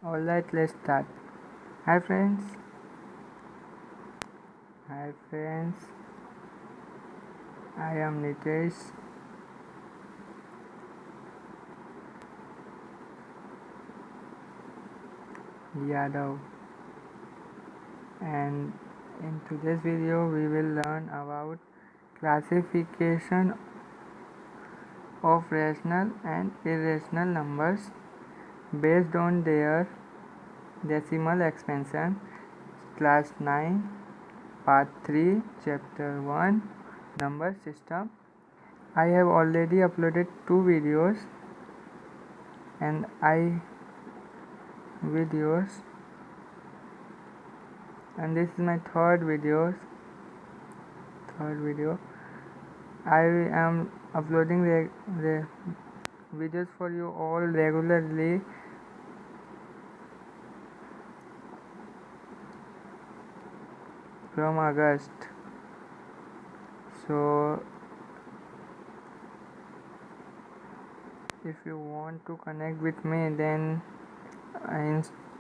Alright, let's start. Hi friends. Hi friends. I am Nitesh. Yadav, and in today's video we will learn about classification of rational and irrational numbers based on their decimal expansion. Class 9, part 3, chapter 1, number system. I have already uploaded 2 videos and this is my third video. I am uploading the videos for you all regularly from August. So if you want to connect with me, then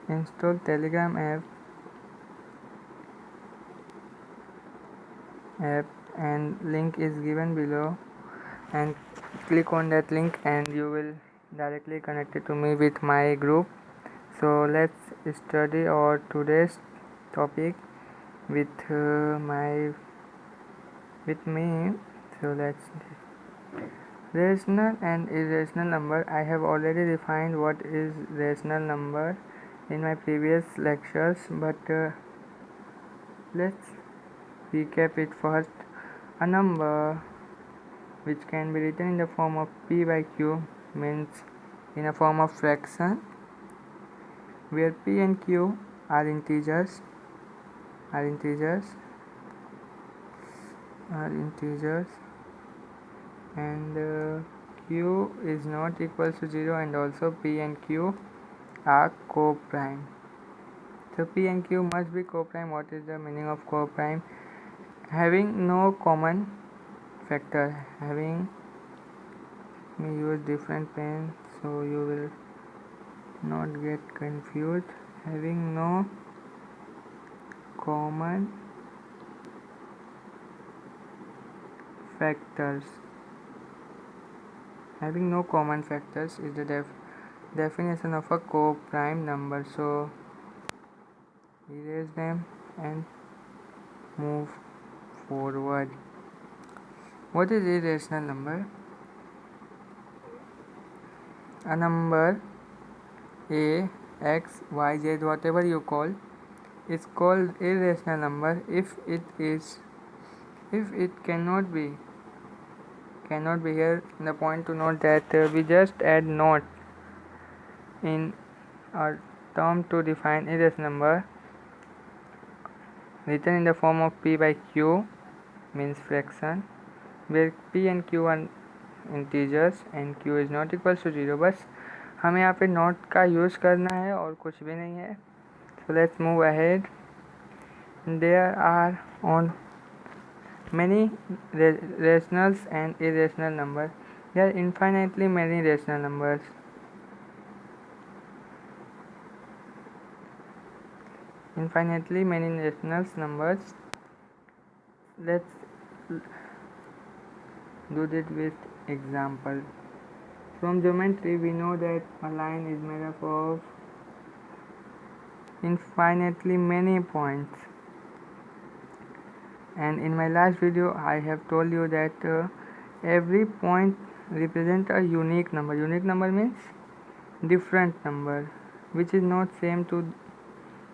install Telegram app and link is given below, and click on that link and you will directly connect it to me with my group. So let's study our today's topic with me. So let's rational and irrational number. I have already defined what is rational number in my previous lectures, but let's recap it first. A number which can be written in the form of p by q means in a form of fraction, where p and q are integers and q is not equal to 0, and also p and q are co-prime. So p and q must be co-prime. What is the meaning of co-prime? Having no common factor. Me use different pen so you will not get confused. Having no common factors is the definition of a co-prime number. So erase them and move forward. What is irrational number? A number a, x, y, z, whatever you call, is called irrational number if it cannot be here. The point to note that we just add not in our term to define irrational number. Written in the form of p by q means fraction, where p and q are integers and q is not equal to 0. बस हमें यहाँ पे not का use करना है और कुछ भी नहीं है. So let's move ahead. There are on many rationals and irrational numbers. There are infinitely many rational numbers. Let's do this with example. From geometry we know that a line is made up of infinitely many points, and in my last video I have told you that every point represents a unique number. Unique number means different number which is not same to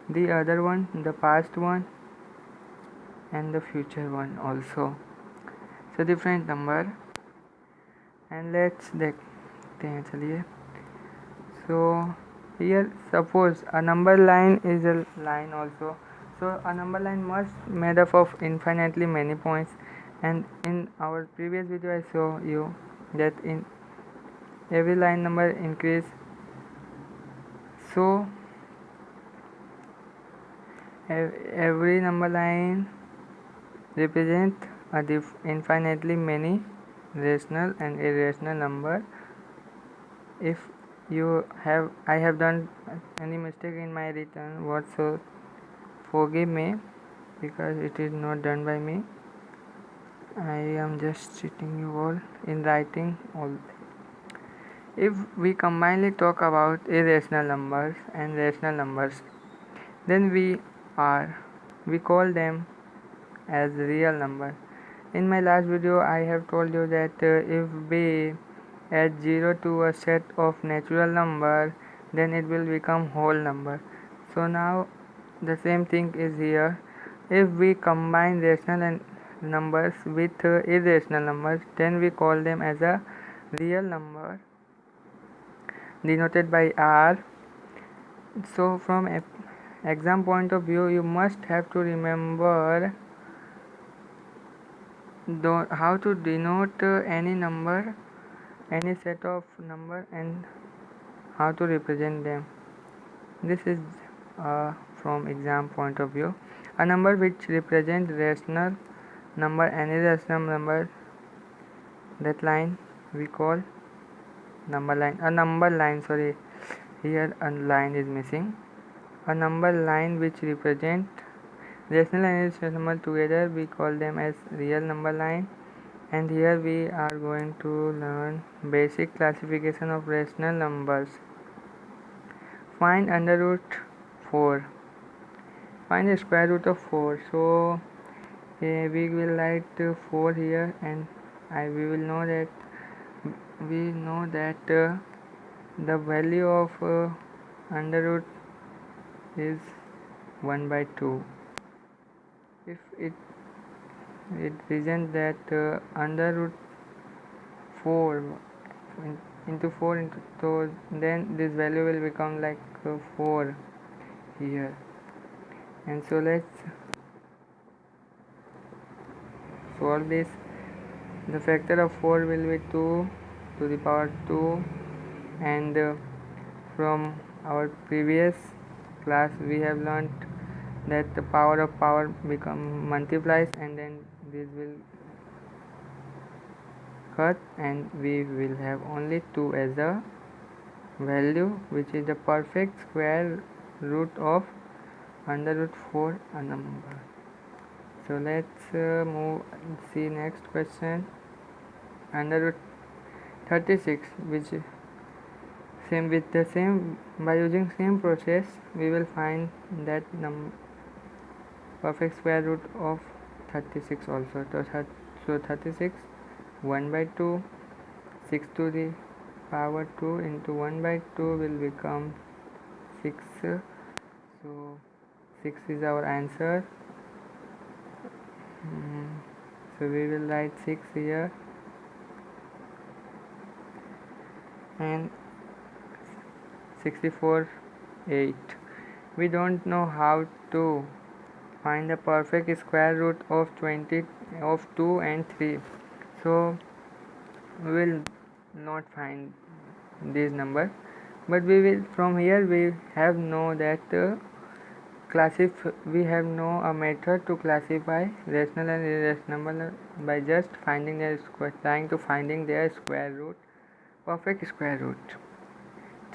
the other one, the past one and the future one also. So different number, and let's देखते हैं. चलिए. So here suppose a number line is a line also. So a number line must made up of infinitely many points, and in our previous video I show you that in every line number increase. So every number line represent a infinitely many rational and irrational number if I have done any mistake in my written words, so forgive me because it is not done by me. I am just treating you all in writing all. If we combinedly talk about irrational numbers and rational numbers, then we call them as real number. In my last video I have told you that if we add 0 to a set of natural number, then it will become whole number. So now the same thing is here. If we combine rational and numbers with irrational numbers, then we call them as a real number denoted by R. So from exam point of view, you must have to remember how to denote any number, any set of number, and how to represent them. This is from exam point of view. A number which represents rational number and irrational number, that line we call number line. A number line, sorry, here a line is missing. A number line which represent rational and irrational number together, we call them as real number line. And here we are going to learn basic classification of rational numbers. Find under root 4. Find the square root of 4. So we will write 4 here, and we know that the value of under root is 1 by 2. If it presents that under root 4 into 4 into, so then this value will become like 4 here. And so let's solve this. The factor of 4 will be 2 to the power 2, and from our previous class we have learnt that the power of power become multiplies, and then this will cut, and we will have only 2 as a value, which is the perfect square root of under root 4 a number. So let's see next question. Under root 36, which same with the same, by using same process we will find that perfect square root of 36 also. So 36 1 by 2, 6 to the power 2 into 1 by 2 will become 6. So 6 is our answer. So we will write 6 here, and 64 8. We don't know how to find the perfect square root of 2 and 3, so we will not find this number, but we will, from here we have know that we have know a method to classify rational and irrational number by just finding their square root, perfect square root.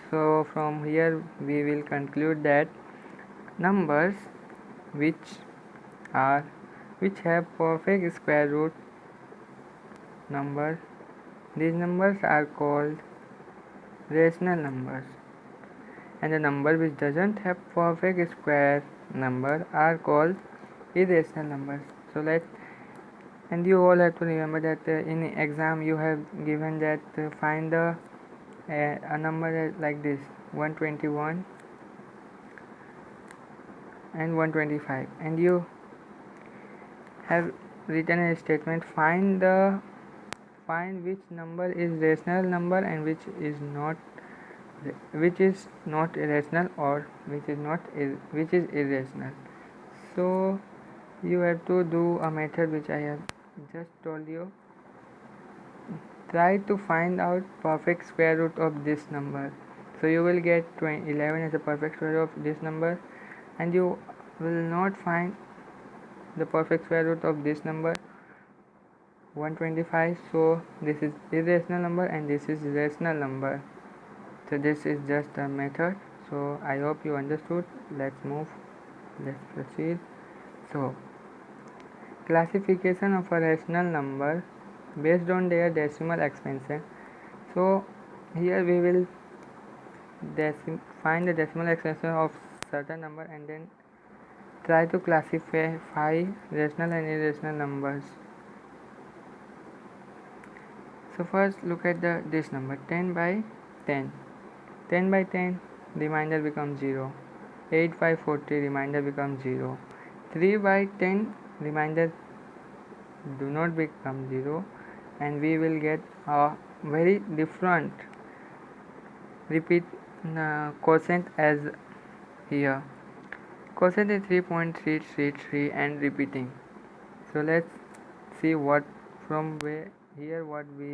So from here we will conclude that numbers which have perfect square root numbers, these numbers are called rational numbers, and the number which doesn't have perfect square number are called irrational numbers. So and you all have to remember that in exam you have given that find a number like this 121 and 125, and you have written a statement, find which number is rational number and which is not irrational, or which is irrational. So you have to do a method which I have just told you. Try to find out perfect square root of this number. So you will get 11 as a perfect square root of this number, and you will not find the perfect square root of this number 125. So this is irrational number and this is rational number. So this is just a method. So I hope you understood. Let's proceed. So classification of a rational number based on their decimal expansion. So here we will find the decimal expansion of certain number and then try to classify rational and irrational numbers. So first look at this number 10 by 10. 10 by 10 remainder becomes 0. 8 by 40 remainder becomes 0. 3 by 10 remainder do not become 0, and we will get a very different repeat quotient as here. Quotient is 3.333 and repeating. So let's see what we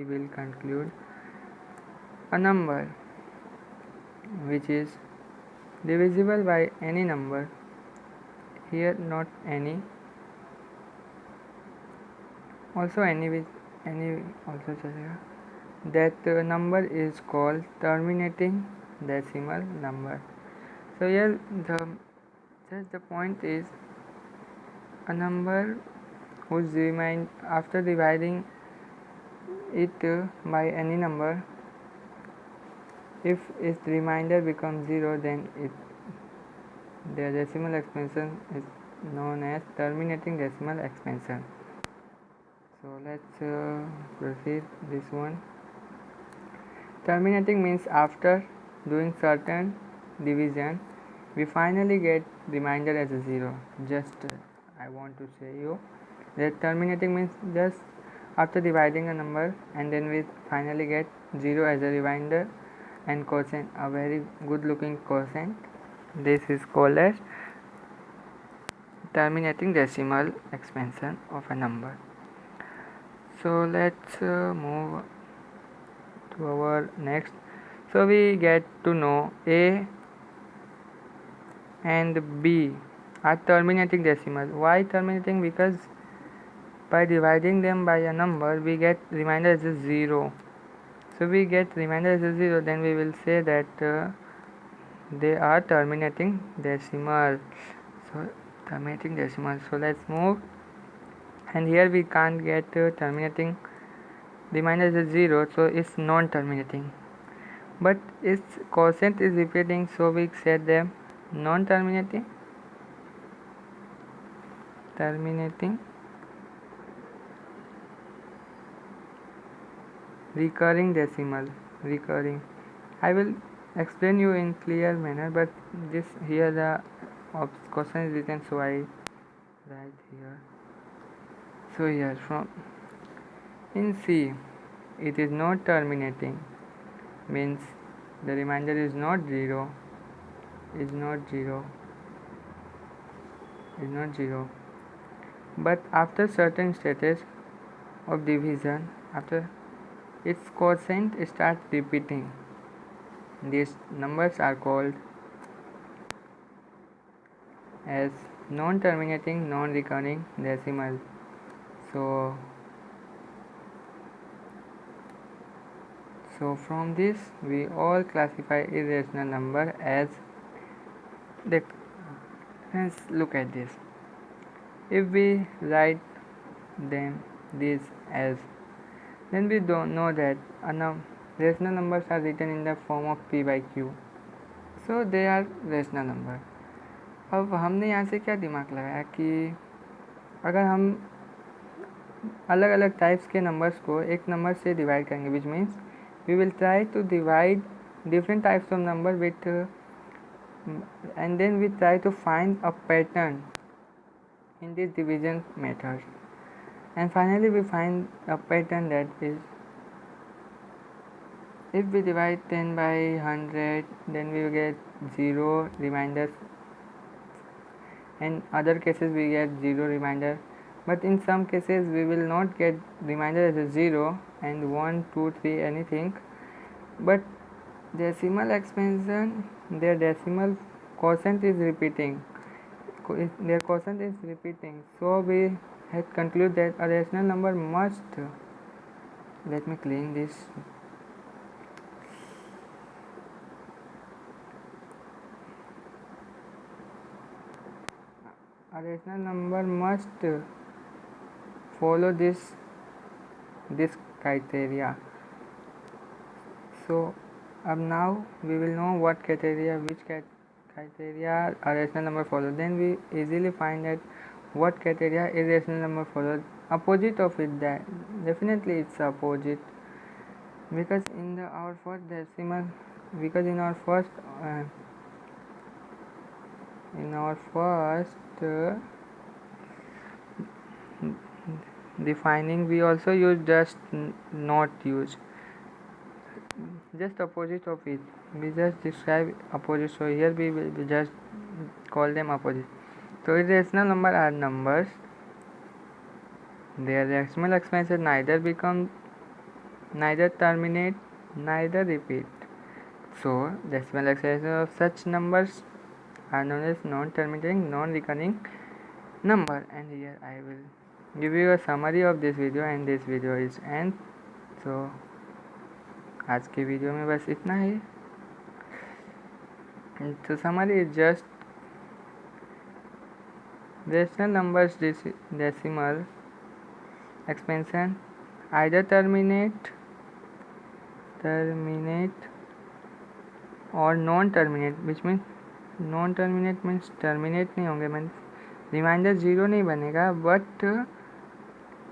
will conclude. A number which is divisible by any number, here not any, also any with any also chalega, that number is called terminating decimal number. So here the point is a number whose after dividing it by any number, if its remainder becomes 0, then the decimal expansion is known as terminating decimal expansion. So let's proceed this one. Terminating means after doing certain division we finally get remainder as a 0. Just I want to say you that terminating means just after dividing a number and then we finally get 0 as a remainder and quotient, a very good looking quotient. This is called as terminating decimal expansion of a number. So let's move to our next. So we get to know A and B are terminating decimal. Why terminating? Because by dividing them by a number we get remainder as a 0. So we get remainder as a 0, then we will say that they are terminating decimal. So terminating decimal. So let's move, and here we can't get terminating remainder as a 0, so it's non-terminating, but its quotient is repeating, so we set them non-terminating, terminating, recurring decimal, recurring. I will explain you in clear manner, but this here the question is written, so I write here. So here from in C it is not terminating, means the remainder is not 0, is not 0, but after certain stages of division, after its quotient starts repeating, these numbers are called as non-terminating, non-recurring decimal. So from this we all classify irrational number as the. Let's look at this. If we write them this as, then we don't know that rational numbers are written in the form of p by q, so they are rational number. अब हमने यहाँ से क्या दिमाग लगाया कि अगर हम अलग अलग टाइप्स के नंबर्स को एक नंबर से डिवाइड करेंगे, which means we will try to divide different types of number with and then we try to find a pattern in this division method, and finally we find a pattern that is, if we divide 10 by 100, then we will get 0 reminders, and other cases we get 0 reminder, but in some cases we will not get reminder as a 0 and 1, 2, 3 anything, but decimal expansion, their decimal quotient is repeating, their quotient is repeating, so we had conclude that a rational number must, let me clean this, a rational number must follow this criteria. So now we will know which criteria a rational number follows. Then we easily find out what criteria irrational number follows. Opposite of it, that definitely it's opposite, because in our first decimal, because in our first defining we also use just not use, just opposite of it, we just describe opposite. So here we will just call them opposite. So irrational number are numbers, their decimal exponents neither terminate, neither repeat. So decimal exponents of such numbers are known as non-terminating, non-recurring number. And here I will give you a summary of this video, and this video is end. So आज के video में बस इतना ही. तो summary is just rational numbers decimal expansion either terminate or non-terminate, which means non-terminate means terminate नहीं होंगे, means remainder zero नहीं बनेगा, but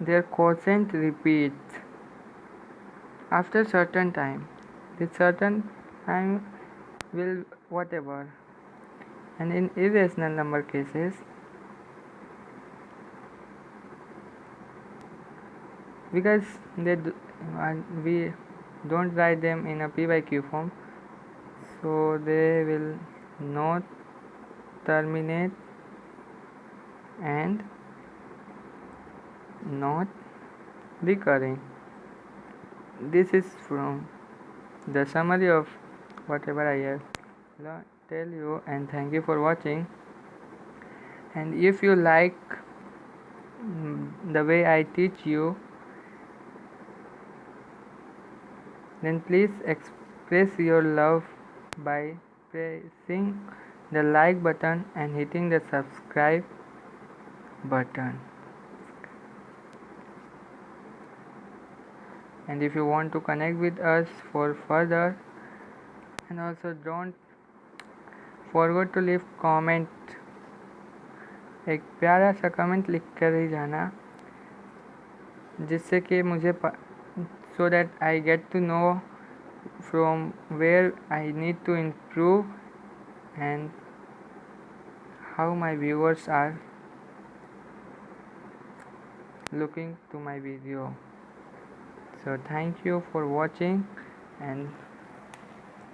their quotient repeats after certain time. This certain time will whatever. And in irrational number cases, because we don't write them in a p by q form, so they will not terminate and not recurring. This is from the summary of whatever I have tell you, and thank you for watching. And if you like the way I teach you, then please express your love by pressing the like button and hitting the subscribe button. And if you want to connect with us for further, and also don't forget to leave comment, एक प्यारा सा comment लिख कर ही जाना, जिससे कि मुझे so that I get to know from where I need to improve and how my viewers are looking to my video. So thank you for watching, and